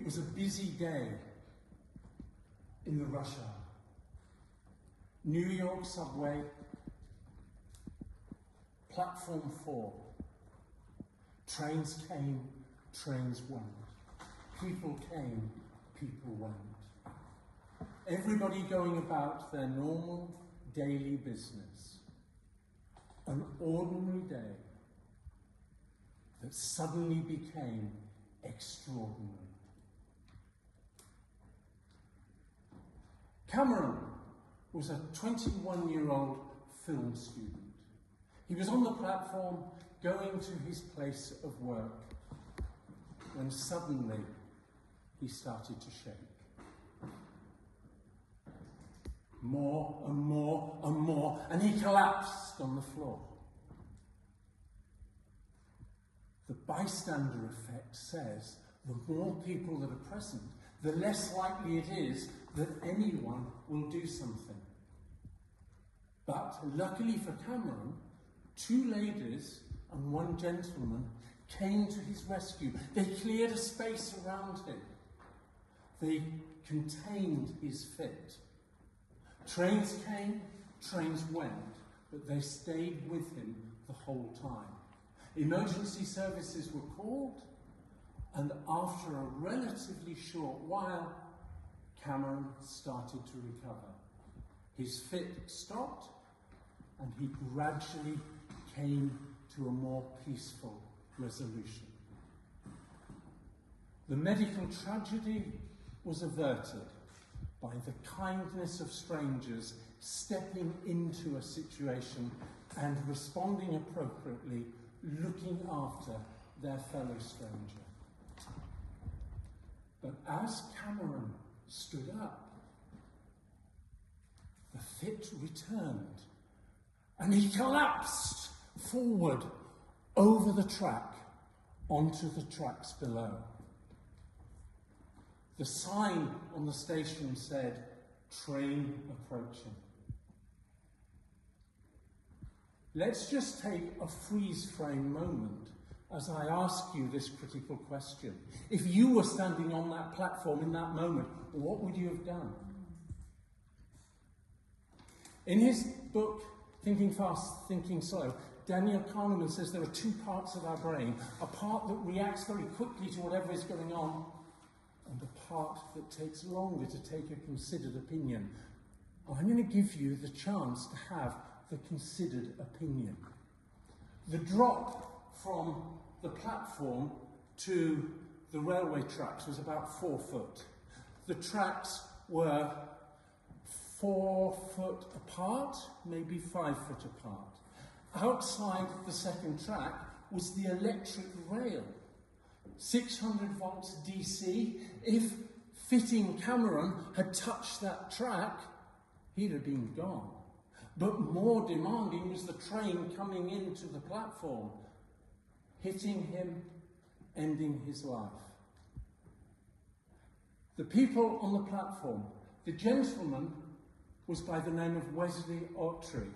It was a busy day in the rush hour. New York subway, platform 4. Trains came, trains went. People came, people went. Everybody going about their normal daily business. An ordinary day that suddenly became extraordinary. Cameron was a 21-year-old film student. He was on the platform going to his place of work when suddenly he started to shake. More and more and more, and he collapsed on the floor. The bystander effect says the more people that are present, the less likely it is that anyone will do something. But luckily for Cameron, 2 ladies and 1 gentleman came to his rescue. They cleared a space around him. They contained his fit. Trains came, trains went, but they stayed with him the whole time. Emergency services were called, and after a relatively short while, Cameron started to recover. His fit stopped, and he gradually came to a more peaceful resolution. The medical tragedy was averted by the kindness of strangers stepping into a situation and responding appropriately, looking after their fellow stranger. But as Cameron stood up, the fit returned, and he collapsed forward over the track onto the tracks below. The sign on the station said, "Train approaching." Let's just take a freeze-frame moment as I ask you this critical question. If you were standing on that platform in that moment, what would you have done? In his book, Thinking Fast, Thinking Slow, Daniel Kahneman says there are 2 parts of our brain, a part that reacts very quickly to whatever is going on, and a part that takes longer to take a considered opinion. I'm going to give you the chance to have the considered opinion. The drop from the platform to the railway tracks was about 4 foot. The tracks were 4 foot apart, maybe 5 foot apart. Outside the second track was the electric rail. 600 volts DC. If fitting Cameron had touched that track, he'd have been gone. But more demanding was the train coming into the platform, hitting him, ending his life. The people on the platform, the gentleman was by the name of Wesley Autry.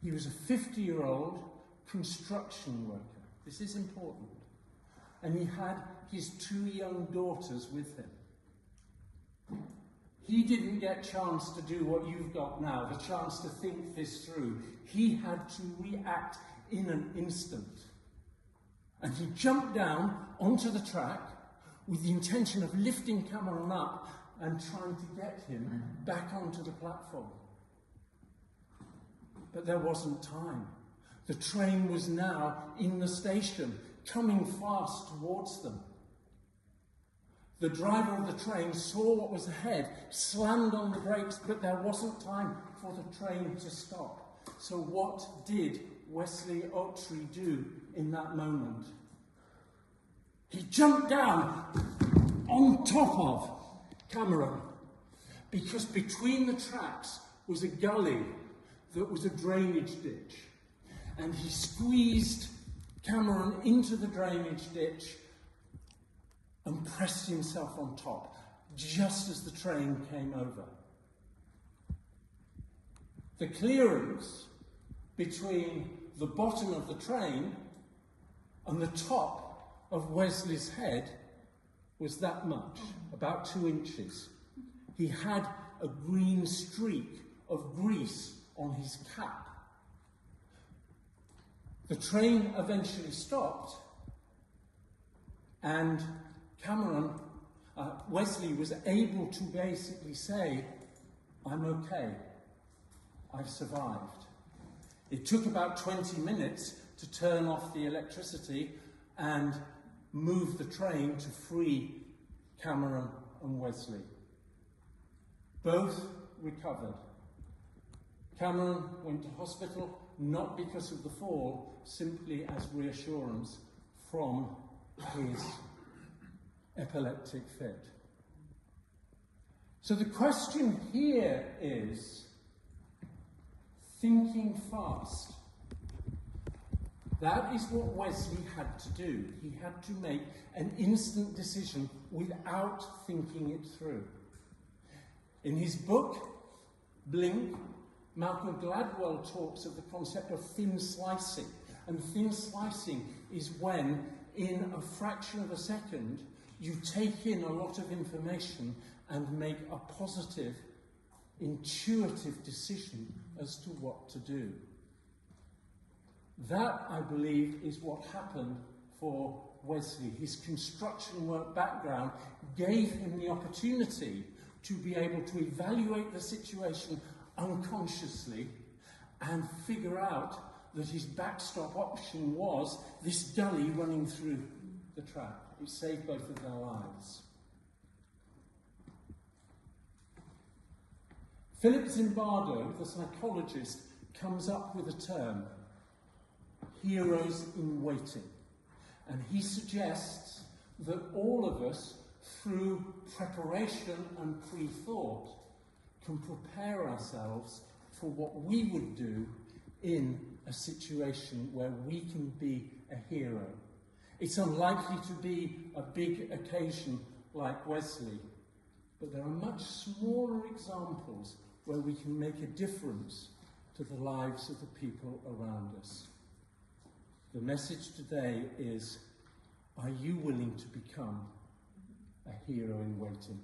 He was a 50-year-old construction worker. This is important. And he had his 2 young daughters with him. He didn't get a chance to do what you've got now, the chance to think this through. He had to react in an instant. And he jumped down onto the track with the intention of lifting Cameron up and trying to get him back onto the platform. But there wasn't time. The train was now in the station, coming fast towards them. The driver of the train saw what was ahead, slammed on the brakes, but there wasn't time for the train to stop. So what did Wesley Autry do in that moment? He jumped down on top of Cameron, because between the tracks was a gully that was a drainage ditch. And he squeezed Cameron into the drainage ditch and pressed himself on top, just as the train came over. The clearance between the bottom of the train and the top of Wesley's head was that much, about 2 inches. He had a green streak of grease on his cap. The train eventually stopped, and Wesley was able to basically say, "I'm okay, I've survived." It took about 20 minutes to turn off the electricity and move the train to free Cameron and Wesley. Both recovered. Cameron went to hospital, not because of the fall, simply as reassurance from his epileptic fit. So the question here is, thinking fast. That is what Wesley had to do. He had to make an instant decision without thinking it through. In his book, Blink, Malcolm Gladwell talks of the concept of thin slicing. And thin slicing is when, in a fraction of a second, you take in a lot of information and make a positive, intuitive decision as to what to do. That, I believe, is what happened for Wesley. His construction work background gave him the opportunity to be able to evaluate the situation unconsciously and figure out that his backstop option was this gully running through the track. It saved both of their lives. Philip Zimbardo, the psychologist, comes up with a term, heroes in waiting. And he suggests that all of us, through preparation and pre-thought, can prepare ourselves for what we would do in a situation where we can be a hero. It's unlikely to be a big occasion like Wesley, but there are much smaller examples where we can make a difference to the lives of the people around us. The message today is, are you willing to become a hero in waiting?